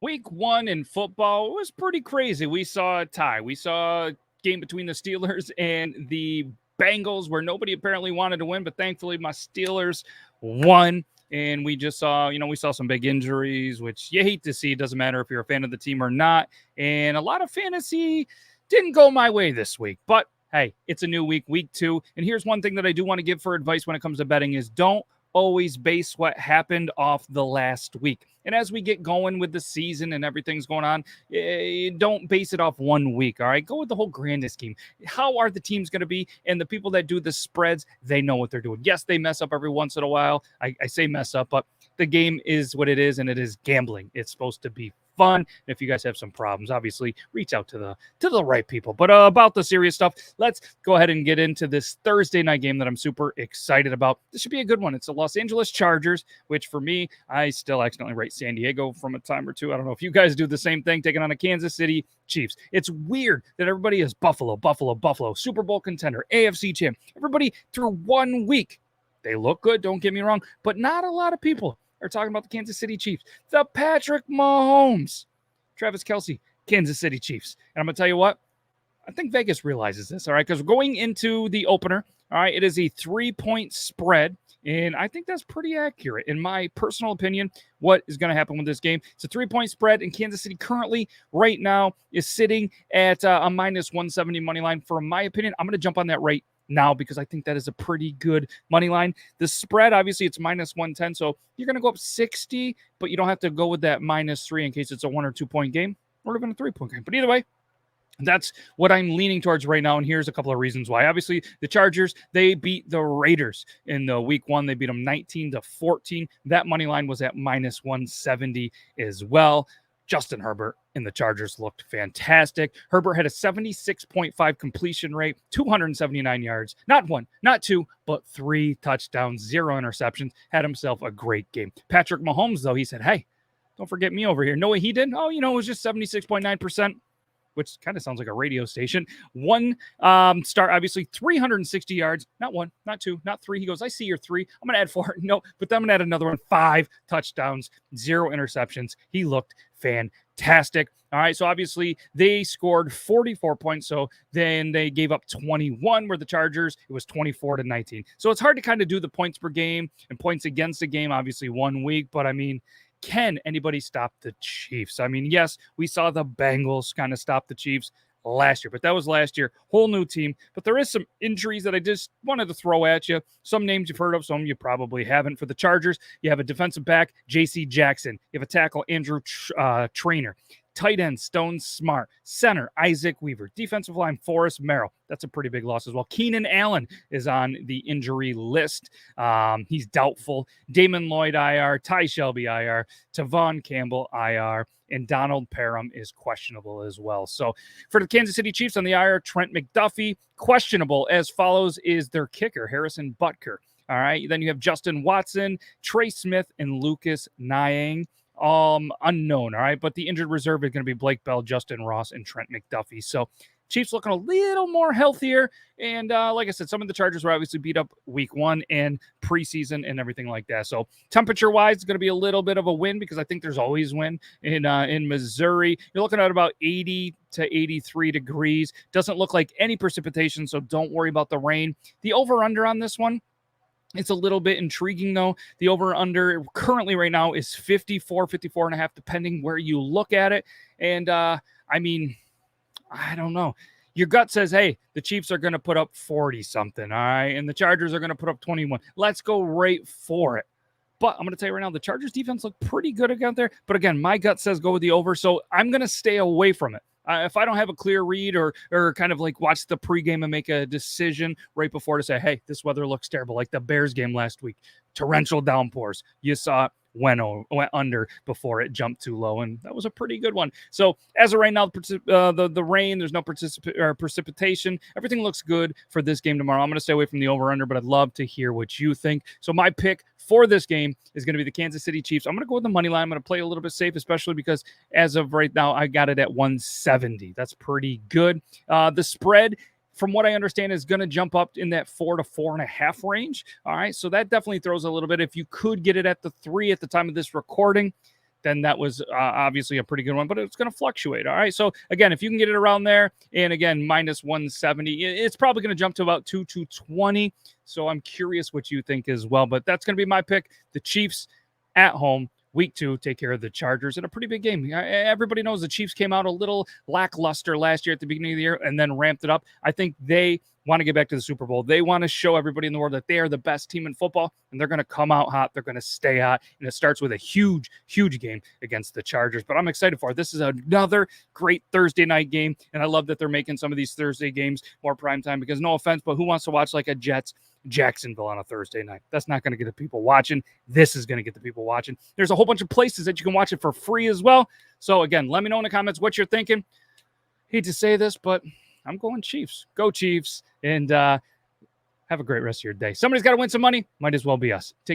Week 1 in football was pretty crazy. We saw a tie. We saw a game between the Steelers and the Bengals where nobody apparently wanted to win, but thankfully my Steelers won. And we just saw, we saw some big injuries, which you hate to see. It doesn't matter if you're a fan of the team or not. And a lot of fantasy didn't go my way this week. But hey, it's a new week, week 2. And here's one thing that I do want to give for advice when it comes to betting is don't always base what happened off the last week. And as we get going with the season and everything's going on, don't base it off 1 week, all right? Go with the whole grand scheme. How are the teams going to be? And the people that do the spreads, they know what they're doing. Yes, they mess up every once in a while. I say mess up, but the game is what it is, and it is gambling. It's supposed to be fun. And if you guys have some problems, obviously reach out to the right people. But about the serious stuff, let's go ahead and get into this Thursday night game that I'm super excited about. This should be a good one. It's the Los Angeles Chargers, which for me, I still accidentally write San Diego from a time or two. I don't know if you guys do the same thing, taking on a Kansas City Chiefs. It's weird that everybody is Buffalo, Super Bowl contender, AFC champ. Everybody through 1 week. They look good, don't get me wrong, but not a lot of people are talking about the Kansas City Chiefs. The Patrick Mahomes, Travis Kelce, Kansas City Chiefs. And I'm going to tell you what, I think Vegas realizes this, all right? Because we're going into the opener, all right? It is a 3-point spread, and I think that's pretty accurate. In my personal opinion, what is going to happen with this game? It's a 3-point spread, and Kansas City currently, right now, is sitting at a minus 170 money line. For my opinion, I'm going to jump on that right now because I think that is a pretty good money line. The spread, obviously, it's minus 110, so you're going to go up 60, but you don't have to go with that minus 3 in case it's a 1 or 2 point game or even a 3-point game. But either way, that's what I'm leaning towards right now, and here's a couple of reasons why. Obviously, the Chargers, they beat the Raiders in the week 1. They beat them 19-14. That money line was at minus 170 as well. Justin Herbert and the Chargers looked fantastic. Herbert had a 76.5 completion rate, 279 yards, not 1, not 2, but 3 touchdowns, 0 interceptions, had himself a great game. Patrick Mahomes, though, he said, hey, don't forget me over here. No way he did. Oh, it was just 76.9%. Which kind of sounds like a radio station. 1 start, obviously, 360 yards. Not 1, not 2, not 3. He goes, I see your 3. I'm going to add 4. No, but then I'm going to add another one. 5 touchdowns, 0 interceptions. He looked fantastic. All right, so obviously they scored 44 points. So then they gave up 21, where the Chargers, it was 24-19. So it's hard to kind of do the points per game and points against a game, obviously 1 week. But I mean, can anybody stop the Chiefs? I mean, yes, we saw the Bengals kind of stop the Chiefs last year, but that was last year. Whole new team. But there is some injuries that I just wanted to throw at you. Some names you've heard of, some you probably haven't. For the Chargers, you have a defensive back, J.C. Jackson. You have a tackle, Andrew Trainer. Tight end, Stone Smart. Center, Isaac Weaver. Defensive line, Forrest Merrill. That's a pretty big loss as well. Keenan Allen is on the injury list. He's doubtful. Damon Lloyd, IR. Ty Shelby, IR. Tavon Campbell, IR. And Donald Parham is questionable as well. So for the Kansas City Chiefs on the IR, Trent McDuffie, questionable as follows is their kicker, Harrison Butker. All right. Then you have Justin Watson, Trey Smith, and Lucas Nyang. Unknown, all right, but the injured reserve is going to be Blake Bell, Justin Ross, and Trent McDuffie. So Chiefs looking a little more healthier, and like I said, some of the Chargers were obviously beat up week 1 and preseason and everything like that. So temperature-wise, it's going to be a little bit of a win because I think there's always wind in Missouri. You're looking at about 80 to 83 degrees. Doesn't look like any precipitation, so don't worry about the rain. The over-under on this one, it's a little bit intriguing, though. The over-under currently right now is 54, 54.5, depending where you look at it. And, I mean, I don't know. Your gut says, hey, the Chiefs are going to put up 40-something, all right? And the Chargers are going to put up 21. Let's go right for it. But I'm going to tell you right now, the Chargers defense looked pretty good again there. But, again, my gut says go with the over, so I'm going to stay away from it. If I don't have a clear read or kind of like watch the pregame and make a decision right before to say, hey, this weather looks terrible, like the Bears game last week, torrential downpours. You saw it went under before it jumped too low, and that was a pretty good one. So as of right now, the rain, there's no precipitation. Everything looks good for this game tomorrow. I'm going to stay away from the over-under, but I'd love to hear what you think. So my pick for this game is going to be the Kansas City Chiefs. I'm going to go with the money line. I'm going to play a little bit safe, especially because as of right now, I got it at 170. That's pretty good. The spread, from what I understand, is going to jump up in that 4 to 4.5 range. All right, so that definitely throws a little bit. If you could get it at the 3 at the time of this recording, then that was obviously a pretty good one, but it's going to fluctuate. All right. So again, if you can get it around there, and again, minus 170, it's probably going to jump to about 220. So I'm curious what you think as well. But that's going to be my pick. The Chiefs at home. Week 2, take care of the Chargers in a pretty big game. Everybody knows the Chiefs came out a little lackluster last year at the beginning of the year and then ramped it up. I think they want to get back to the Super Bowl. They want to show everybody in the world that they are the best team in football, and they're going to come out hot. They're going to stay hot, and it starts with a huge, huge game against the Chargers. But I'm excited for it. This is another great Thursday night game, and I love that they're making some of these Thursday games more primetime because no offense, but who wants to watch like a Jets Jacksonville on a Thursday night? That's not going to get the people watching. This is going to get the people watching. There's a whole bunch of places that you can watch it for free as well. So again, let me know in the comments what you're thinking. Hate to say this, but I'm going Chiefs. Go Chiefs, and have a great rest of your day. Somebody's got to win some money. Might as well be us. Take